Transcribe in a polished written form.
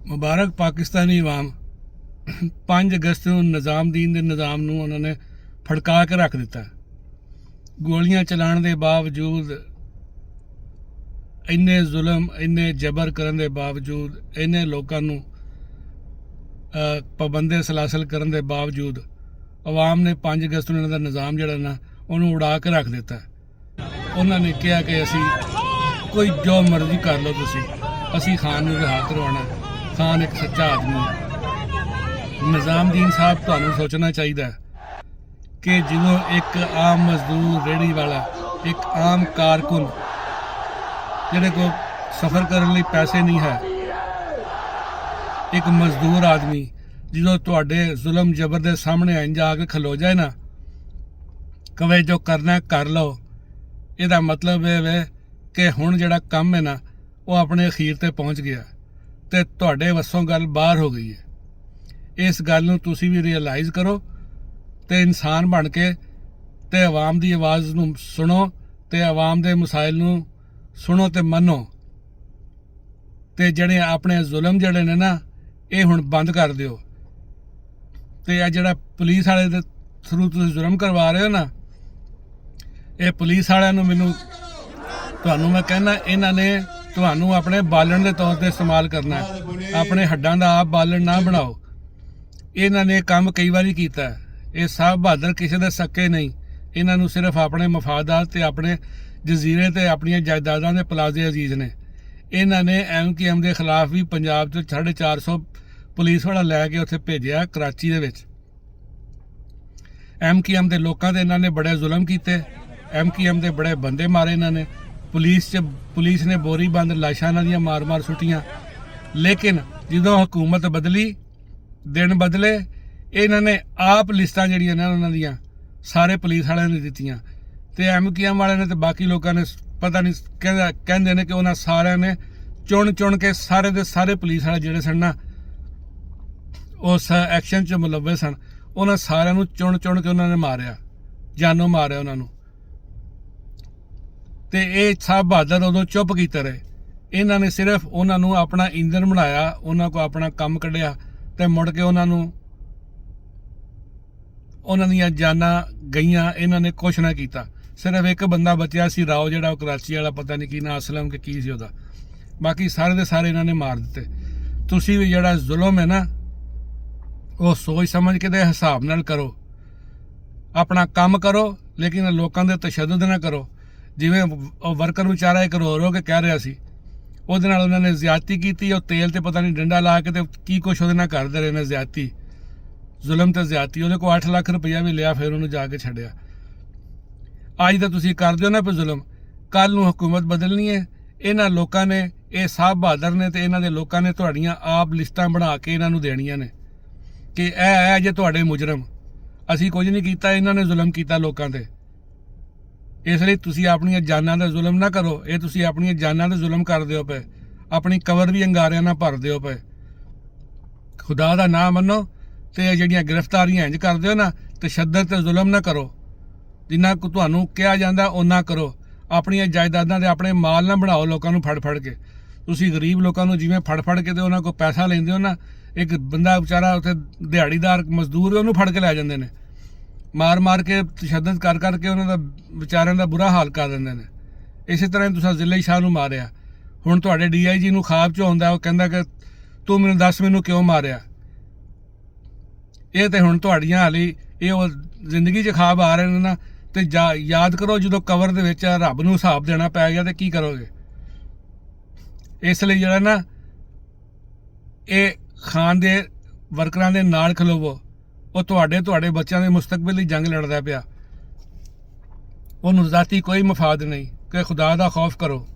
ਮੁਬਾਰਕ ਪਾਕਿਸਤਾਨੀ ਅਵਾਮ 5 ਅਗਸਤ ਨੂੰ ਨਿਜ਼ਾਮਦੀਨ ਦੇ ਨਿਜ਼ਾਮ ਨੂੰ ਉਹਨਾਂ ਨੇ ਫੜਕਾ ਕੇ ਰੱਖ ਦਿੱਤਾ। ਗੋਲੀਆਂ ਚਲਾਉਣ ਦੇ ਬਾਵਜੂਦ, ਇੰਨੇ ਜ਼ੁਲਮ, ਇੰਨੇ ਜਬਰ ਕਰਨ ਦੇ ਬਾਵਜੂਦ, ਇੰਨੇ ਲੋਕਾਂ ਨੂੰ ਪਾਬੰਦੇ ਸਲਾਸਲ ਕਰਨ ਦੇ ਬਾਵਜੂਦ ਅਵਾਮ ਨੇ 5 ਅਗਸਤ ਨੂੰ ਇਹਨਾਂ ਦਾ ਨਿਜ਼ਾਮ ਜਿਹੜਾ ਨਾ ਉਹਨੂੰ ਉਡਾ ਕੇ ਰੱਖ ਦਿੱਤਾ। ਉਹਨਾਂ ਨੇ ਕਿਹਾ ਕਿ ਅਸੀਂ ਕੋਈ ਜੋ ਮਰਜ਼ੀ ਕਰ ਲਓ, ਅਸੀਂ ਖਾਨ ਨੂੰ ਰਿਹਾ ਕਰਵਾਉਣਾ। ਖਾਨ ਇੱਕ ਸੱਚਾ ਆਦਮੀ ਹੈ। ਨਿਜ਼ਾਮਦੀਨ ਸਾਹਿਬ, ਤੁਹਾਨੂੰ ਸੋਚਣਾ ਚਾਹੀਦਾ ਕਿ ਜਦੋਂ ਇੱਕ ਆਮ ਮਜ਼ਦੂਰ, ਰੇਹੜੀ ਵਾਲਾ, ਇੱਕ ਆਮ ਕਾਰਕੁਨ ਜਿਹੜੇ ਕੋਲ ਸਫ਼ਰ ਕਰਨ ਲਈ ਪੈਸੇ ਨਹੀਂ ਹੈ, ਇੱਕ ਮਜ਼ਦੂਰ ਆਦਮੀ ਜਦੋਂ ਤੁਹਾਡੇ ਜ਼ੁਲਮ ਜਬਰ ਦੇ ਸਾਹਮਣੇ ਜਾ ਕੇ ਖਲੋ ਜਾਏ ਨਾ, ਕਵੇ ਜੋ ਕਰਨਾ ਕਰ ਲਓ, ਇਹਦਾ ਮਤਲਬ ਇਹ ਵੇ ਕਿ ਹੁਣ ਜਿਹੜਾ ਕੰਮ ਹੈ ਨਾ ਉਹ ਆਪਣੇ ਅਖੀਰ ਤੇ ਪਹੁੰਚ ਗਿਆ ਤੇ ਤੁਹਾਡੇ ਵੱਸੋਂ ਗੱਲ ਬਾਹਰ ਹੋ ਗਈ ਹੈ। ਇਸ ਗੱਲ ਨੂੰ ਤੁਸੀਂ ਵੀ ਰਿਅਲਾਈਜ਼ ਕਰੋ ਤੇ ਇਨਸਾਨ ਬਣ ਕੇ ਤੇ ਆਵਾਮ ਦੀ ਆਵਾਜ਼ ਨੂੰ ਸੁਣੋ ਤੇ ਆਵਾਮ ਦੇ ਮਸਾਇਲ ਨੂੰ ਸੁਣੋ ਤੇ ਮੰਨੋ ਤੇ ਜਿਹੜੇ ਆਪਣੇ ਜ਼ੁਲਮ ਜਿਹੜੇ ਨੇ ਨਾ ਇਹ ਹੁਣ ਬੰਦ ਕਰ ਦਿਓ। ਤੇ ਇਹ ਜਿਹੜਾ ਪੁਲਿਸ ਵਾਲੇ ਦੇ ਥਰੂ ਤੁਸੀਂ ਜ਼ੁਲਮ ਕਰਵਾ ਰਹੇ ਹੋ ਨਾ, ਇਹ ਪੁਲਿਸ ਵਾਲਿਆਂ ਨੂੰ ਤੁਹਾਨੂੰ ਮੈਂ ਕਹਿੰਦਾ, ਇਹਨਾਂ ਨੇ ਤੁਹਾਨੂੰ ਆਪਣੇ ਬਾਲਣ ਦੇ ਤੌਰ ਤੇ ਇਸਤੇਮਾਲ ਕਰਨਾ। ਆਪਣੇ ਹੱਡਾਂ ਦਾ ਆਪ ਬਾਲਣ ਨਾ ਬਣਾਓ। ਇਹਨਾਂ ਨੇ ਕੰਮ ਕਈ ਵਾਰੀ ਕੀਤਾ। ਇਹ ਸਾਹਿਬ ਬਹਾਦਰ ਕਿਸੇ ਦੇ ਸੱਕੇ ਨਹੀਂ। ਇਹਨਾਂ ਨੂੰ ਸਿਰਫ ਆਪਣੇ ਮਫਾਦਾਤ ਤੇ ਆਪਣੇ ਜਜ਼ੀਰੇ ਤੇ ਆਪਣੀਆਂ ਜਾਇਦਾਦਾਂ ਦੇ ਪਲਾਜ਼ੇ ਅਜ਼ੀਜ਼ ਨੇ। ਇਹਨਾਂ ਨੇ MKM ਦੇ ਖਿਲਾਫ ਵੀ ਪੰਜਾਬ 'ਚ 450 ਪੁਲਿਸ ਵਾਲਾ ਲੈ ਕੇ ਉੱਥੇ ਭੇਜਿਆ ਕਰਾਚੀ ਦੇ ਵਿੱਚ। MKM ਦੇ ਲੋਕਾਂ ਤੇ ਇਹਨਾਂ ਨੇ ਬੜੇ ਜ਼ੁਲਮ ਕੀਤੇ। MKM ਦੇ ਬੜੇ ਬੰਦੇ ਮਾਰੇ ਇਹਨਾਂ ਨੇ। ਪੁਲਿਸ ਨੇ ਬੋਰੀ ਬੰਦ ਲਾਸ਼ਾਂ ਇਹਨਾਂ ਦੀਆਂ ਮਾਰ ਸੁੱਟੀਆਂ। ਲੇਕਿਨ ਜਦੋਂ ਹਕੂਮਤ ਬਦਲੀ, ਦਿਨ ਬਦਲੇ, ਇਹਨਾਂ ਨੇ ਆਪ ਲਿਸਟਾਂ ਜਿਹੜੀਆਂ ਨੇ ਉਹਨਾਂ ਦੀਆਂ ਸਾਰੇ ਪੁਲਿਸ ਵਾਲਿਆਂ ਨੇ ਦਿੱਤੀਆਂ ਤੇ MKM ਵਾਲਿਆਂ ਨੇ ਤੇ ਬਾਕੀ ਲੋਕਾਂ ਨੇ ਪਤਾ ਨਹੀਂ ਕਹਿੰਦੇ ਨੇ ਕਿ ਉਹਨਾਂ ਸਾਰਿਆਂ ਨੇ ਚੁਣ ਕੇ ਸਾਰੇ ਦੇ ਸਾਰੇ ਪੁਲਿਸ ਵਾਲੇ ਜਿਹੜੇ ਸਨ ਨਾ ਉਸ ਐਕਸ਼ਨ 'ਚ ਮੁਲੱਵਿਸ ਸਨ, ਉਹਨਾਂ ਸਾਰਿਆਂ ਨੂੰ ਚੁਣ ਕੇ ਉਹਨਾਂ ਨੇ ਮਾਰਿਆ, ਜਾਨੋਂ ਮਾਰਿਆ ਉਹਨਾਂ ਨੂੰ। ਤੇ ਇਹ ਸਾਹਿਬ ਬਹਾਦਰ ਉਦੋਂ ਚੁੱਪ ਕੀਤੇ ਰਹੇ। ਇਹਨਾਂ ਨੇ ਸਿਰਫ ਉਹਨਾਂ ਨੂੰ ਆਪਣਾ ਇੰਜਣ ਬਣਾਇਆ, ਉਹਨਾਂ ਕੋਲ ਆਪਣਾ ਕੰਮ ਕੱਢਿਆ ਤੇ ਮੁੜ ਕੇ ਉਹਨਾਂ ਦੀਆਂ ਜਾਨਾਂ ਗਈਆਂ। ਇਹਨਾਂ ਨੇ ਕੁਛ ਨਾ ਕੀਤਾ। ਸਿਰਫ ਇੱਕ ਬੰਦਾ ਬਚਿਆ ਸੀ, ਰਾਓ, ਜਿਹੜਾ ਉਹ ਕਰਾਚੀ ਵਾਲਾ, ਪਤਾ ਨਹੀਂ ਕੀ ਨਾਂ, ਅਸਲਮ ਕਿ ਕੀ ਸੀ ਉਹਦਾ। ਬਾਕੀ ਸਾਰੇ ਦੇ ਸਾਰੇ ਇਹਨਾਂ ਨੇ ਮਾਰ ਦਿੱਤੇ। ਤੁਸੀਂ ਵੀ ਜਿਹੜਾ ਜ਼ੁਲਮ ਹੈ ਨਾ ਉਹ ਸੋਚ ਸਮਝ ਕੇ ਦੇ ਹਿਸਾਬ ਨਾਲ ਕਰੋ। ਆਪਣਾ ਕੰਮ ਕਰੋ, ਲੇਕਿਨ ਲੋਕਾਂ ਦੇ ਤਸ਼ੱਦਦ ਨਾ ਕਰੋ। ਜਿਵੇਂ ਉਹ ਵਰਕਰ ਵਿਚਾਰਾ ਇੱਕ ਰੋ ਕੇ ਕਹਿ ਰਿਹਾ ਸੀ, ਉਹਦੇ ਨਾਲ ਉਹਨਾਂ ਨੇ ਜ਼ਿਆਦਤੀ ਕੀਤੀ। ਉਹ ਤੇਲ ਤੇ ਪਤਾ ਨਹੀਂ ਡੰਡਾ ਲਾ ਕੇ ਤੇ ਕੀ ਕੁਛ ਉਹਦੇ ਨਾਲ ਕਰਦੇ ਰਹੇ ਨੇ, ਜ਼ਿਆਦਤੀ, ਜ਼ੁਲਮ ਤੇ ਜ਼ਿਆਦਤੀ। ਉਹਦੇ ਕੋਲ 8 ਲੱਖ ਰੁਪਈਆ ਵੀ ਲਿਆ, ਫਿਰ ਉਹਨੂੰ ਜਾ ਕੇ ਛੱਡਿਆ। ਅੱਜ ਤਾਂ ਤੁਸੀਂ ਕਰਦੇ ਹੋ ਨਾ ਫਿਰ ਜ਼ੁਲਮ, ਕੱਲ੍ਹ ਨੂੰ ਹਕੂਮਤ ਬਦਲਣੀ ਹੈ। ਇਹਨਾਂ ਲੋਕਾਂ ਨੇ, ਇਹ ਸਾਹਿਬ ਬਹਾਦਰ ਨੇ ਤੇ ਇਹਨਾਂ ਦੇ ਲੋਕਾਂ ਨੇ ਤੁਹਾਡੀਆਂ ਆਪ ਲਿਸਟਾਂ ਬਣਾ ਕੇ ਇਹਨਾਂ ਨੂੰ ਦੇਣੀਆਂ ਨੇ ਕਿ ਇਹ ਜੇ ਤੁਹਾਡੇ ਮੁਜਰਮ, ਅਸੀਂ ਕੁਝ ਨਹੀਂ ਕੀਤਾ, ਇਹਨਾਂ ਨੇ ਜ਼ੁਲਮ ਕੀਤਾ ਲੋਕਾਂ ਤੇ। ਇਸ ਲਈ ਤੁਸੀਂ ਆਪਣੀਆਂ ਜਾਨਾਂ ਦਾ ਜ਼ੁਲਮ ਨਾ ਕਰੋ। ਇਹ ਤੁਸੀਂ ਆਪਣੀਆਂ ਜਾਨਾਂ ਦਾ ਜ਼ੁਲਮ ਕਰਦੇ ਹੋ ਪਏ, ਆਪਣੀ ਕਬਰ ਵੀ ਅੰਗਾਰਿਆਂ ਨਾਲ ਭਰਦੇ ਹੋ ਪਏ। ਖੁਦਾ ਦਾ ਨਾਮ ਮੰਨੋ ਤੇ ਜਿਹੜੀਆਂ ਗ੍ਰਿਫਤਾਰੀਆਂ ਇੰਝ ਕਰਦੇ ਹੋ ਨਾ, ਤਸ਼ੱਦਦ ਤੇ ਜ਼ੁਲਮ ਨਾ ਕਰੋ। ਜਿੰਨਾ ਕੁ ਤੁਹਾਨੂੰ ਕਿਹਾ ਜਾਂਦਾ ਓਨਾ ਕਰੋ। ਆਪਣੀਆਂ ਜਾਇਦਾਦਾਂ ਦੇ ਆਪਣੇ ਮਾਲ ਨਾ ਬਣਾਓ ਲੋਕਾਂ ਨੂੰ ਫੜ ਕੇ। ਤੁਸੀਂ ਗਰੀਬ ਲੋਕਾਂ ਨੂੰ ਜਿਵੇਂ ਫੜ ਕੇ ਤੇ ਉਹਨਾਂ ਕੋਲ ਪੈਸਾ ਲੈਂਦੇ ਹੋ ਨਾ, ਇੱਕ ਬੰਦਾ ਵਿਚਾਰਾ ਉੱਥੇ ਦਿਹਾੜੀਦਾਰ ਮਜ਼ਦੂਰ ਉਹਨੂੰ ਫੜ ਕੇ ਲੈ ਜਾਂਦੇ ਨੇ, ਮਾਰ ਕੇ ਤਸ਼ੱਦਦ ਕਰਕੇ ਉਹਨਾਂ ਦਾ ਵਿਚਾਰਿਆਂ ਦਾ ਬੁਰਾ ਹਾਲ ਕਰ ਦਿੰਦੇ ਨੇ। ਇਸੇ ਤਰ੍ਹਾਂ ਤੁਸੀਂ ਜ਼ਿਲ੍ਹੇ ਸ਼ਾਹ ਨੂੰ ਮਾਰਿਆ। ਹੁਣ ਤੁਹਾਡੇ DIG ਨੂੰ ਖਾਬ 'ਚ ਆਉਂਦਾ, ਉਹ ਕਹਿੰਦਾ ਕਿ ਤੂੰ ਮੈਨੂੰ ਦੱਸ ਮੈਨੂੰ ਕਿਉਂ ਮਾਰਿਆ। ਇਹ ਤੇ ਹੁਣ ਤੁਹਾਡੀਆਂ ਹਾਲੀ ਇਹ ਉਹ ਜ਼ਿੰਦਗੀ 'ਚ ਖਾਬ ਆ ਰਹੇ ਨੇ ਨਾ। ਤੇ ਯਾਦ ਕਰੋ ਜਦੋਂ ਕਬਰ ਦੇ ਵਿੱਚ ਰੱਬ ਨੂੰ ਹਿਸਾਬ ਦੇਣਾ ਪੈ ਗਿਆ ਤੇ ਕੀ ਕਰੋਗੇ। ਇਸ ਲਈ ਜਿਹੜਾ ਨਾ ਇਹ ਖਾਨ ਦੇ ਵਰਕਰਾਂ ਦੇ ਨਾਲ ਖਲੋਵੋ। ਉਹ ਤੁਹਾਡੇ ਬੱਚਿਆਂ ਦੇ ਮੁਸਤਕਬਲ ਲਈ ਜੰਗ ਲੜਦਾ ਪਿਆ। ਉਹਨੂੰ ਜ਼ਾਤੀ ਕੋਈ ਮਫਾਦ ਨਹੀਂ ਕਿ ਖੁਦਾ ਦਾ ਖੌਫ ਕਰੋ।